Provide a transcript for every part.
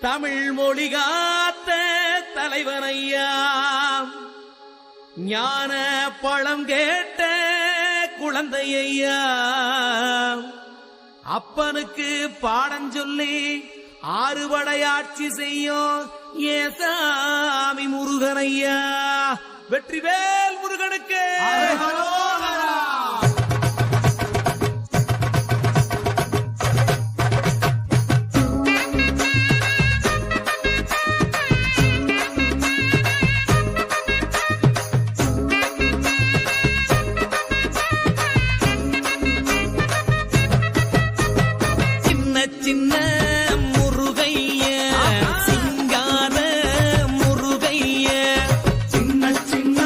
தமிழ் மொழி காத்த தலைவனையா, ஞான பழம் கேட்ட குழந்தையா, அப்பனுக்கு பாடம் சொல்லி ஆறுபடையாட்சி செய்யும் ஏசாமி முருகனையா. வெற்றிவேல் முருகனுக்கு சின்ன முருகைய, சிங்கார முருகைய, சின்ன சின்ன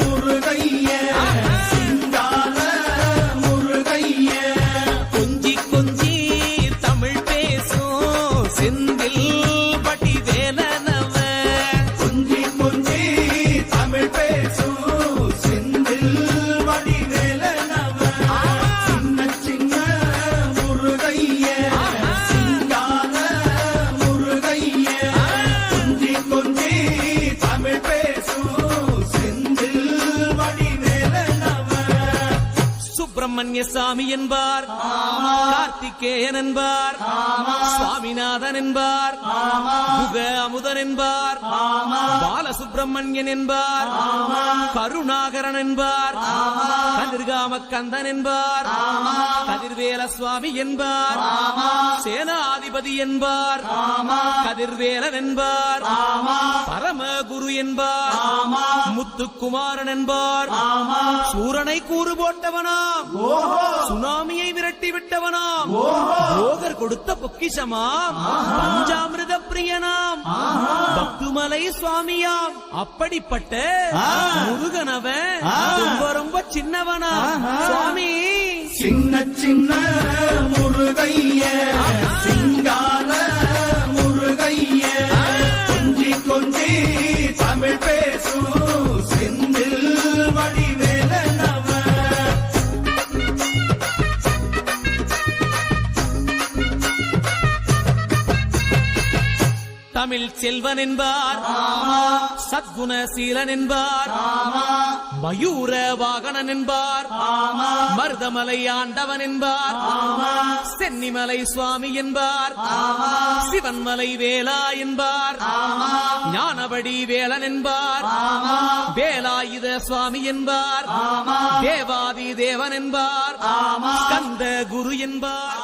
முருகைய, சிங்கார முருகைய, கொஞ்சி கொஞ்சி தமிழ் பேசும் செந்தில் பட்டி வேலனவ, கொஞ்சி கொஞ்சி தமிழ் பேசும் செந்தில் வடிவேலனவ, சின்ன சின்ன முருகைய, சிங்கார முருகைய, கொஞ்சி கொஞ்சி தமிழ் பேசும் செந்தில் வடிவேலனவ. சுப்பிரமணிய சாமி என்பார், கார்த்திகேயன் என்பார், சுவாமிநாதன் என்பார், முக அமுதன் என்பார், பாலசுப்பிரமணியன் என்பார், கருணாகரன் என்பார், கதிர்காம கந்தன் என்பார், கதிர்வேல சுவாமி என்பார், சேனாதிபதி என்பார், கதிர்வேலன் என்பார், பரமகுரு என்பார், முத்துக்குமாரன் என்பார், சூரனை கூறு போட்டவனாம், சுனாமியை விரட்டி விட்டவனாம், போகர் கொடுத்த பொக்கிஷமாம், பஞ்சாமிரத பிரியனாம், பக்துமலை சுவாமியாம். அப்படிப்பட்ட முருகனவன் ரொம்ப ரொம்ப சின்னவனா சுவாமி. சின்ன சின்ன முருகைய, சிங்கார முருகைய, கொஞ்சி கொஞ்சி தமிழ் பேசும் செந்தில் வடிவேலனவ. தமிழ் செல்வன் என்பார், சத்குணசீலன் என்பார், மயூர வாகனன் என்பார், மருதமலை ஆண்டவன் என்பார், சென்னிமலை சுவாமி என்பார், சிவன்மலை வேலா என்பார், ஞானபடி வேலன் என்பார், வேலாயுத சுவாமி என்பார், தேவாதி தேவன் என்பார், கந்த குரு என்பார்.